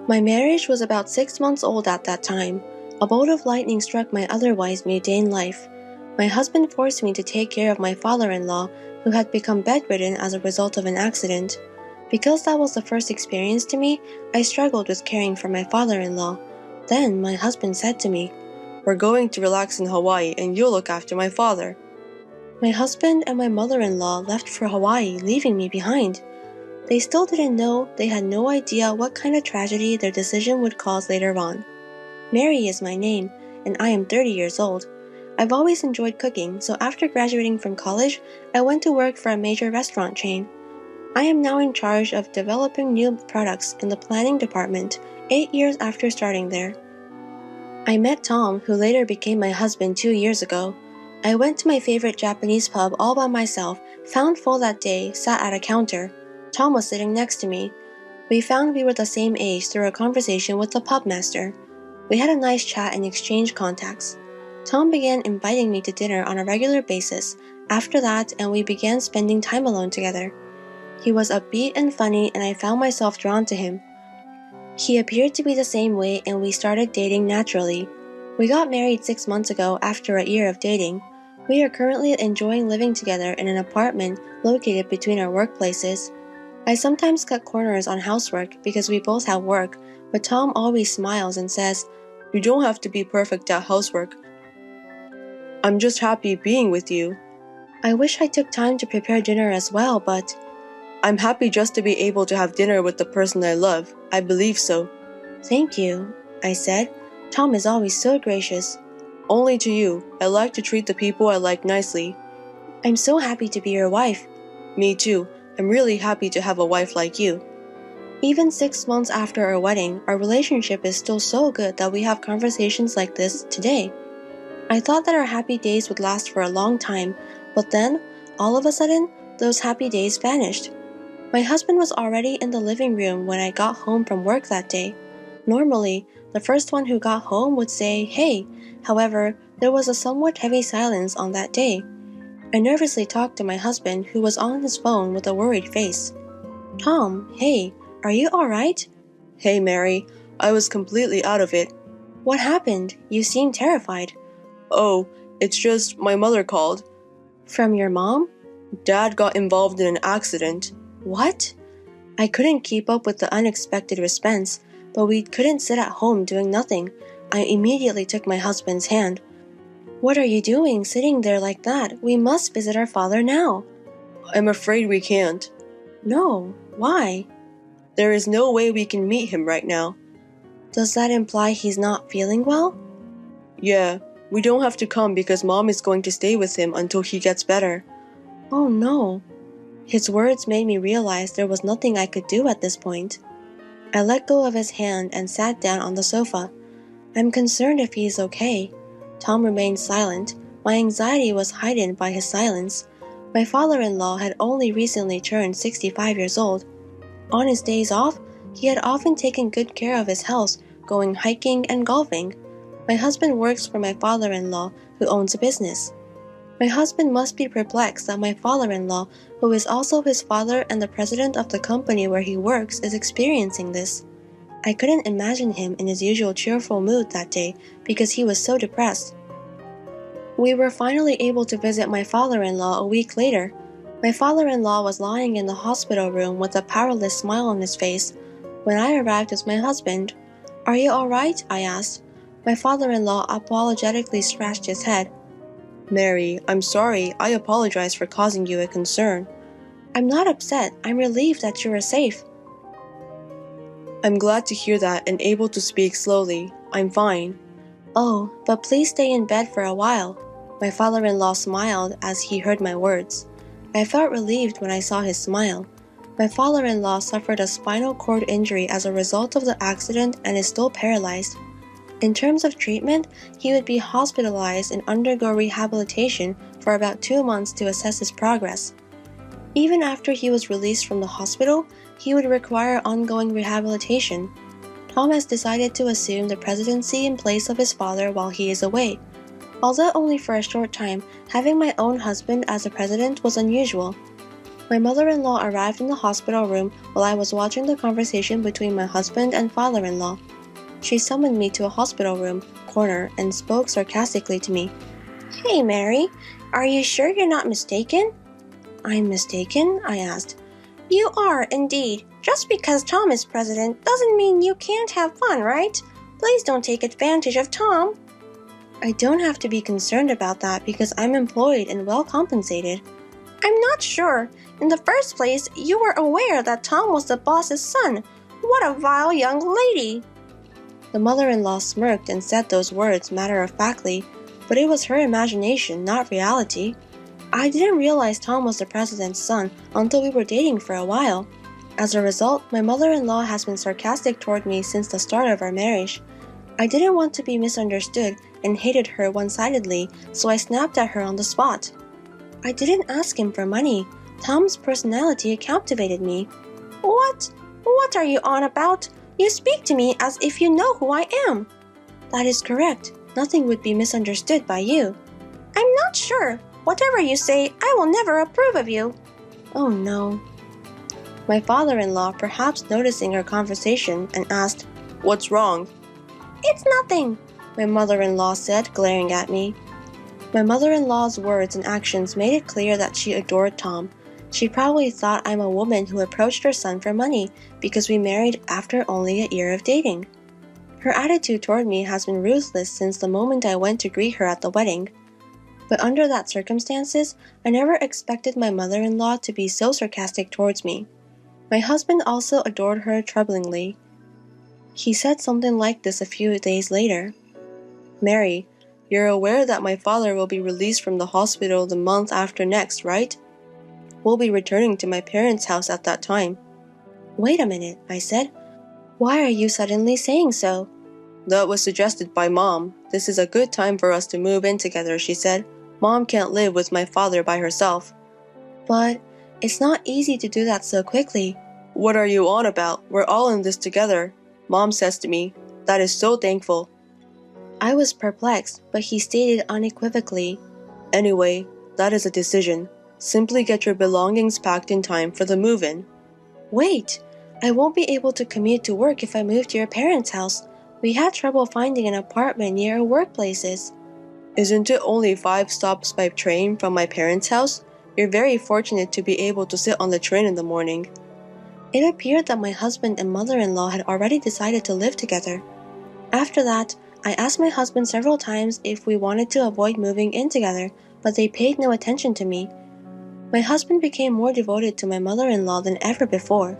My marriage was about 6 months old at that time. A bolt of lightning struck my otherwise mundane life. My husband forced me to take care of my father-in-law, who had become bedridden as a result of an accident. Because that was the first experience to me, I struggled with caring for my father-in-law. Then my husband said to me, "We're going to relax in Hawaii and you'll look after my father." My husband and my mother-in-law left for Hawaii, leaving me behind. They still didn't know, they had no idea what kind of tragedy their decision would cause later on. Mary is my name, and I am 30 years old. I've always enjoyed cooking, so after graduating from college, I went to work for a major restaurant chain. I am now in charge of developing new products in the planning department, 8 years after starting there. I met Tom, who later became my husband 2 years ago. I went to my favorite Japanese pub all by myself, found full that day, sat at a counter. Tom was sitting next to me. We found we were the same age through a conversation with the pub master. We had a nice chat and exchanged contacts. Tom began inviting me to dinner on a regular basis after that, and we began spending time alone together. He was upbeat and funny, and I found myself drawn to him. He appeared to be the same way, and we started dating naturally. We got married 6 months ago after a year of dating. We are currently enjoying living together in an apartment located between our workplaces. I sometimes cut corners on housework because we both have work, but Tom always smiles and says, "You don't have to be perfect at housework. I'm just happy being with you." I wish I took time to prepare dinner as well, but I'm happy just to be able to have dinner with the person I love. I believe so. Thank you, I said. Tom is always so gracious. Only to you. I like to treat the people I like nicely. I'm so happy to be your wife. Me too. I'm really happy to have a wife like you. Even 6 months after our wedding, our relationship is still so good that we have conversations like this today. I thought that our happy days would last for a long time, but then, all of a sudden, those happy days vanished. My husband was already in the living room when I got home from work that day. Normally, the first one who got home would say, "Hey." However, there was a somewhat heavy silence on that day. I nervously talked to my husband, who was on his phone with a worried face. "Tom, hey, are you alright?" "Hey, Mary, I was completely out of it." "What happened? You seem terrified." "Oh, it's just my mother called." "From your mom?" "Dad got involved in an accident." "What?" I couldn't keep up with the unexpected response, but we couldn't sit at home doing nothing. I immediately took my husband's hand. "What are you doing sitting there like that? We must visit our father now." "I'm afraid we can't." "No, why?" "There is no way we can meet him right now." "Does that imply he's not feeling well?" "Yeah, we don't have to come because Mom is going to stay with him until he gets better." "Oh no." His words made me realize there was nothing I could do at this point. I let go of his hand and sat down on the sofa. "I'm concerned if he's okay." Tom remained silent. My anxiety was heightened by his silence. My father-in-law had only recently turned 65 years old. On his days off, he had often taken good care of his health, going hiking and golfing. My husband works for my father-in-law, who owns a business. My husband must be perplexed that my father-in-law, who is also his father and the president of the company where he works, is experiencing this. I couldn't imagine him in his usual cheerful mood that day because he was so depressed. We were finally able to visit my father-in-law a week later. My father-in-law was lying in the hospital room with a powerless smile on his face. When I arrived with my husband, "Are you alright?" I asked. My father-in-law apologetically scratched his head. "Mary, I'm sorry. I apologize for causing you a concern." "I'm not upset. I'm relieved that you are safe." "I'm glad to hear that and able to speak slowly. I'm fine." "Oh, but please stay in bed for a while." My father-in-law smiled as he heard my words. I felt relieved when I saw his smile. My father-in-law suffered a spinal cord injury as a result of the accident and is still paralyzed. In terms of treatment, he would be hospitalized and undergo rehabilitation for about 2 months to assess his progress. Even after he was released from the hospital, he would require ongoing rehabilitation. Tom has decided to assume the presidency in place of his father while he is away. Although only for a short time, having my own husband as a president was unusual. My mother-in-law arrived in the hospital room while I was watching the conversation between my husband and father-in-law. She summoned me to a hospital room corner and spoke sarcastically to me. "Hey, Mary, are you sure you're not mistaken?" "I'm mistaken?" I asked. "You are, indeed. Just because Tom is president doesn't mean you can't have fun, right? Please don't take advantage of Tom." "I don't have to be concerned about that because I'm employed and well compensated." "I'm not sure. In the first place, you were aware that Tom was the boss's son. What a vile young lady!" The mother-in-law smirked and said those words matter-of-factly, but it was her imagination, not reality. I didn't realize Tom was the president's son until we were dating for a while. As a result, my mother-in-law has been sarcastic toward me since the start of our marriage. I didn't want to be misunderstood and hated her one-sidedly, so I snapped at her on the spot. "I didn't ask him for money. Tom's personality captivated me." "What? What are you on about? You speak to me as if you know who I am." "That is correct. Nothing would be misunderstood by you." "I'm not sure. Whatever you say, I will never approve of you." "Oh no." My father-in-law, perhaps noticing our conversation, and asked, "What's wrong?" "It's nothing," my mother-in-law said, glaring at me. My mother-in-law's words and actions made it clear that she adored Tom. She probably thought I'm a woman who approached her son for money because we married after only a year of dating. Her attitude toward me has been ruthless since the moment I went to greet her at the wedding. But under that circumstances, I never expected my mother-in-law to be so sarcastic towards me. My husband also adored her troublingly. He said something like this a few days later. "Mary, you're aware that my father will be released from the hospital the month after next, right? We'll be returning to my parents' house at that time." "Wait a minute," I said. "Why are you suddenly saying so?" "That was suggested by Mom. This is a good time for us to move in together," she said. "Mom can't live with my father by herself." "But it's not easy to do that so quickly." "What are you on about? We're all in this together," Mom says to me. "That is so thankful." I was perplexed, but he stated unequivocally, "Anyway, that is a decision. Simply get your belongings packed in time for the move-in." "Wait, I won't be able to commute to work if I move to your parents' house. We had trouble finding an apartment near our workplaces." "Isn't it only 5 stops by train from my parents' house? You're very fortunate to be able to sit on the train in the morning." It appeared that my husband and mother-in-law had already decided to live together. After that, I asked my husband several times if we wanted to avoid moving in together, but they paid no attention to me. My husband became more devoted to my mother-in-law than ever before.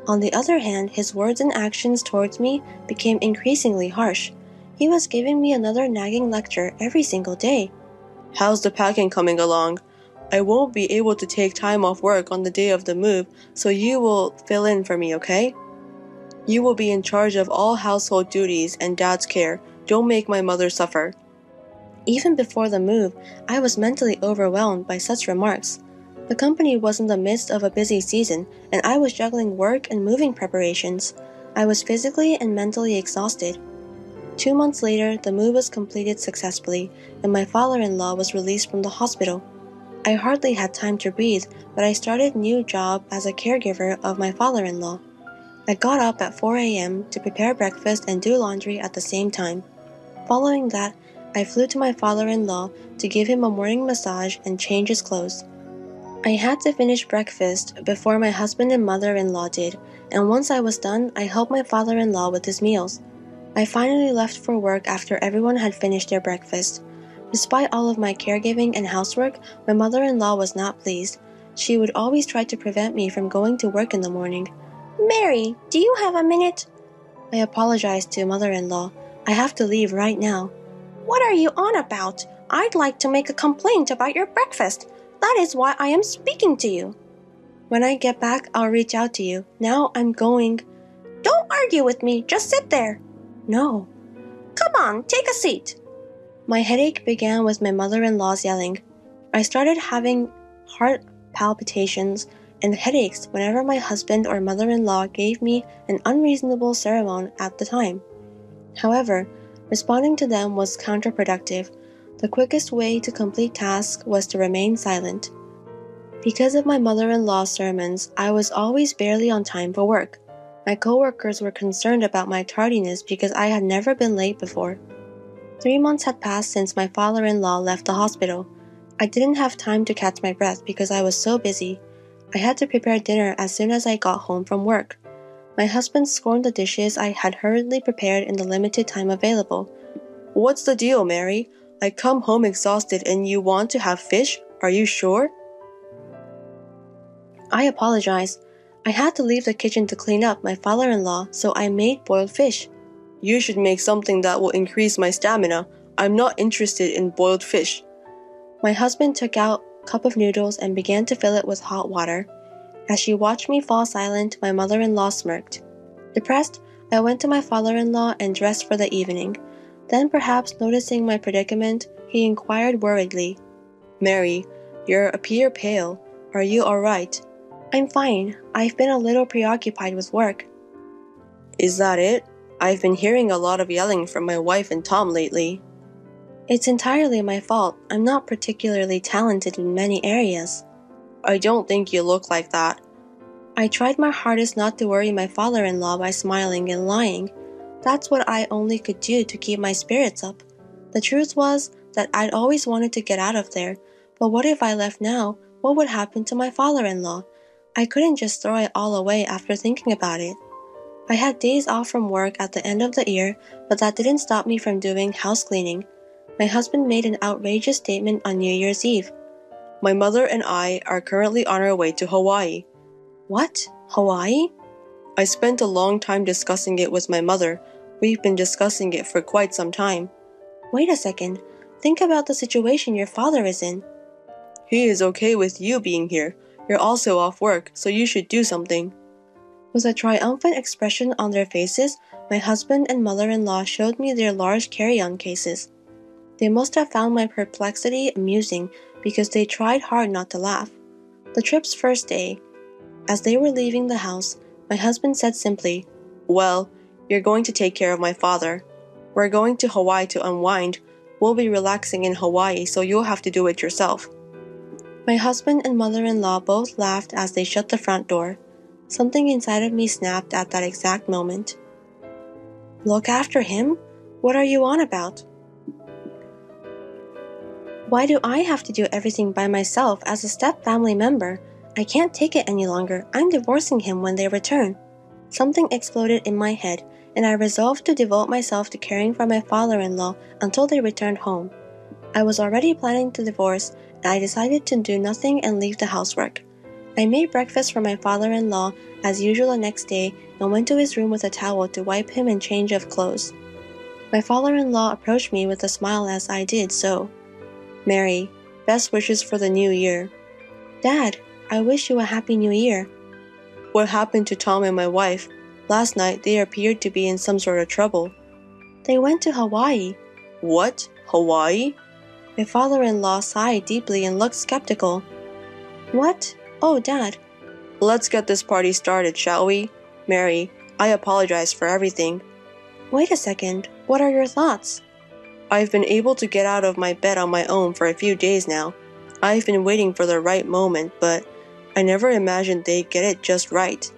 On the other hand, his words and actions towards me became increasingly harsh. He was giving me another nagging lecture every single day. "How's the packing coming along? I won't be able to take time off work on the day of the move, so you will fill in for me, okay? You will be in charge of all household duties and Dad's care. Don't make my mother suffer." Even before the move, I was mentally overwhelmed by such remarks. The company was in the midst of a busy season, and I was juggling work and moving preparations. I was physically and mentally exhausted. 2 months later, the move was completed successfully, and my father-in-law was released from the hospital. I hardly had time to breathe, but I started a new job as a caregiver of my father-in-law. I got up at 4 a.m. to prepare breakfast and do laundry at the same time. Following that, I flew to my father-in-law to give him a morning massage and change his clothes. I had to finish breakfast before my husband and mother-in-law did, and once I was done, I helped my father-in-law with his meals. I finally left for work after everyone had finished their breakfast. Despite all of my caregiving and housework, my mother-in-law was not pleased. She would always try to prevent me from going to work in the morning. "Mary, do you have a minute?" I apologized to mother-in-law. "I have to leave right now." "What are you on about? I'd like to make a complaint about your breakfast. That is why I am speaking to you." "When I get back, I'll reach out to you. Now I'm going." "Don't argue with me. Just sit there." "No." "Come on, take a seat." My headache began with my mother-in-law's yelling. I started having heart palpitations and headaches whenever my husband or mother-in-law gave me an unreasonable sermon at the time. However, responding to them was counterproductive. The quickest way to complete tasks was to remain silent. Because of my mother-in-law's sermons, I was always barely on time for work. My coworkers were concerned about my tardiness because I had never been late before. 3 months had passed since my father-in-law left the hospital. I didn't have time to catch my breath because I was so busy. I had to prepare dinner as soon as I got home from work. My husband scorned the dishes I had hurriedly prepared in the limited time available. "What's the deal, Mary? I come home exhausted and you want to have fish? Are you sure?" I apologized. I had to leave the kitchen to clean up my father-in-law, so I made boiled fish. "You should make something that will increase my stamina. I'm not interested in boiled fish." My husband took out a cup of noodles and began to fill it with hot water. As she watched me fall silent, my mother-in-law smirked. Depressed, I went to my father-in-law and dressed for the evening. Then, perhaps noticing my predicament, he inquired worriedly, "Mary, you appear pale. Are you all right?" "I'm fine. I've been a little preoccupied with work." "Is that it? I've been hearing a lot of yelling from my wife and Tom lately." "It's entirely my fault. I'm not particularly talented in many areas." "I don't think you look like that." I tried my hardest not to worry my father-in-law by smiling and lying. That's what I only could do to keep my spirits up. The truth was that I'd always wanted to get out of there, but what if I left now? What would happen to my father-in-law? I couldn't just throw it all away after thinking about it. I had days off from work at the end of the year, but that didn't stop me from doing house cleaning. My husband made an outrageous statement on New Year's Eve. "My mother and I are currently on our way to Hawaii." "What? Hawaii?" "I spent a long time discussing it with my mother. We've been discussing it for quite some time." "Wait a second. Think about the situation your father is in." "He is okay with you being here. You're also off work, so you should do something." With a triumphant expression on their faces, my husband and mother-in-law showed me their large carry-on cases. They must have found my perplexity amusing because they tried hard not to laugh. The trip's first day, as they were leaving the house, my husband said simply, "Well, you're going to take care of my father. We're going to Hawaii to unwind. We'll be relaxing in Hawaii, so you'll have to do it yourself." My husband and mother-in-law both laughed as they shut the front door. Something inside of me snapped at that exact moment. "Look after him? What are you on about? Why do I have to do everything by myself as a step-family member? I can't take it any longer. I'm divorcing him when they return." Something exploded in my head, and I resolved to devote myself to caring for my father-in-law until they returned home. I was already planning to divorce, and I decided to do nothing and leave the housework. I made breakfast for my father-in-law as usual the next day and went to his room with a towel to wipe him and change of clothes. My father-in-law approached me with a smile as I did so. "Mary, best wishes for the new year." "Dad, I wish you a happy new year." "What happened to Tom and my wife? Last night they appeared to be in some sort of trouble." "They went to Hawaii." "What? Hawaii?" My father-in-law sighed deeply and looked skeptical. "What? Oh, Dad." "Let's get this party started, shall we? Mary, I apologize for everything." "Wait a second. What are your thoughts?" "I've been able to get out of my bed on my own for a few days now. I've been waiting for the right moment, but I never imagined they'd get it just right."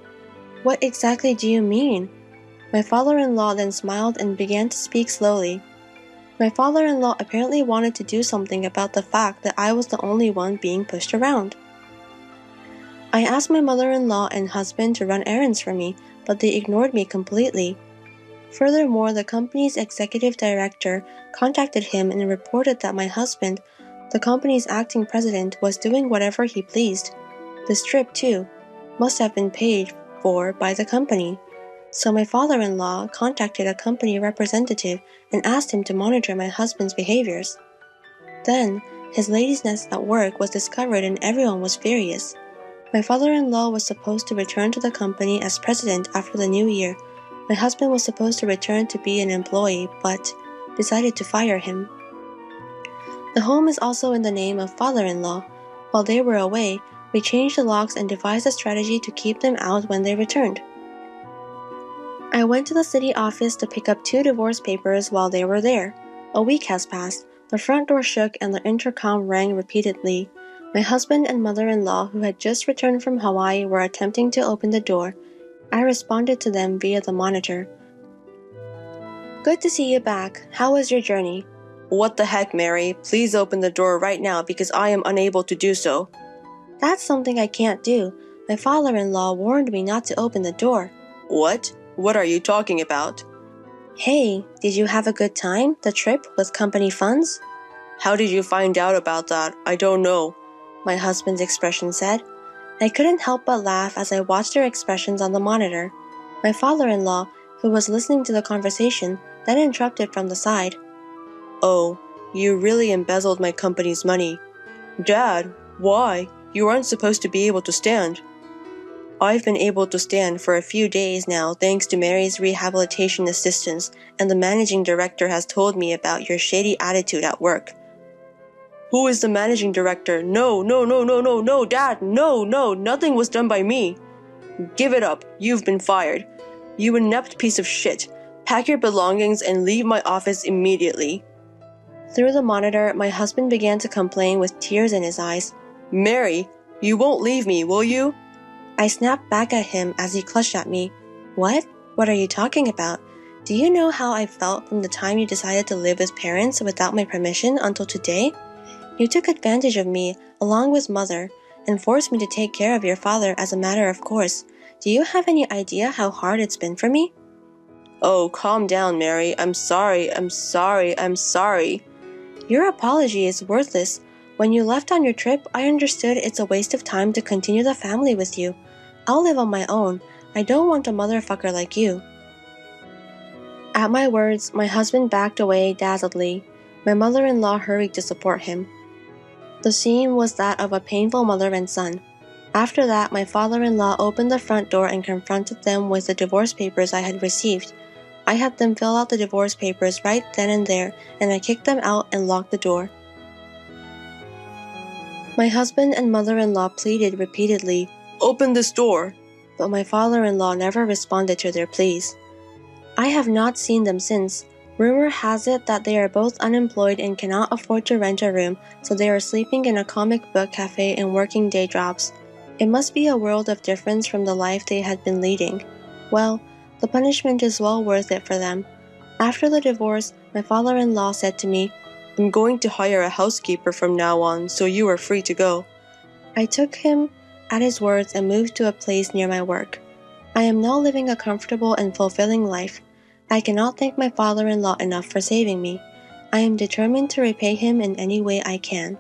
"What exactly do you mean?" My father-in-law then smiled and began to speak slowly. My father-in-law apparently wanted to do something about the fact that I was the only one being pushed around. I asked my mother-in-law and husband to run errands for me, but they ignored me completely. Furthermore, the company's executive director contacted him and reported that my husband, the company's acting president, was doing whatever he pleased. This trip, too, must have been paid for by the company. So my father-in-law contacted a company representative and asked him to monitor my husband's behaviors. Then, his laziness at work was discovered and everyone was furious. My father-in-law was supposed to return to the company as president after the new year. My husband was supposed to return to be an employee, but decided to fire him. The home is also in the name of father-in-law. While they were away, we changed the locks and devised a strategy to keep them out when they returned. I went to the city office to pick up 2 divorce papers while they were there. A week has passed. The front door shook and the intercom rang repeatedly. My husband and mother-in-law, who had just returned from Hawaii, were attempting to open the door. I responded to them via the monitor. "Good to see you back. How was your journey?" "What the heck, Mary? Please open the door right now because I am unable to do so." "That's something I can't do. My father-in-law warned me not to open the door." "What? What are you talking about?" "Hey, did you have a good time, the trip, with company funds?" "How did you find out about that? I don't know," my husband's expression said. I couldn't help but laugh as I watched their expressions on the monitor. My father-in-law, who was listening to the conversation, then interrupted from the side. "Oh, you really embezzled my company's money." "Dad, why? You aren't supposed to be able to stand." "I've been able to stand for a few days now thanks to Mary's rehabilitation assistance, and the managing director has told me about your shady attitude at work." "Who is the managing director? No, Dad, no, nothing was done by me." "Give it up, you've been fired. You inept piece of shit. Pack your belongings and leave my office immediately." Through the monitor, my husband began to complain with tears in his eyes. "Mary, you won't leave me, will you?" I snapped back at him as he clutched at me. "What? What are you talking about? Do you know how I felt from the time you decided to live with parents without my permission until today? You took advantage of me, along with Mother, and forced me to take care of your father as a matter of course. Do you have any idea how hard it's been for me?" "Oh, calm down, Mary. I'm sorry. "Your apology is worthless. When you left on your trip, I understood it's a waste of time to continue the family with you. I'll live on my own. I don't want a motherfucker like you." At my words, my husband backed away dazzledly. My mother-in-law hurried to support him. The scene was that of a painful mother and son. After that, my father-in-law opened the front door and confronted them with the divorce papers I had received. I had them fill out the divorce papers right then and there, and I kicked them out and locked the door. My husband and mother-in-law pleaded repeatedly, "Open this door," but my father-in-law never responded to their pleas. I have not seen them since. Rumor has it that they are both unemployed and cannot afford to rent a room, so they are sleeping in a comic book cafe and working day jobs. It must be a world of difference from the life they had been leading. Well, the punishment is well worth it for them. After the divorce, my father-in-law said to me, "I'm going to hire a housekeeper from now on, so you are free to go." I took him at his words and moved to a place near my work. I am now living a comfortable and fulfilling life. I cannot thank my father-in-law enough for saving me. I am determined to repay him in any way I can.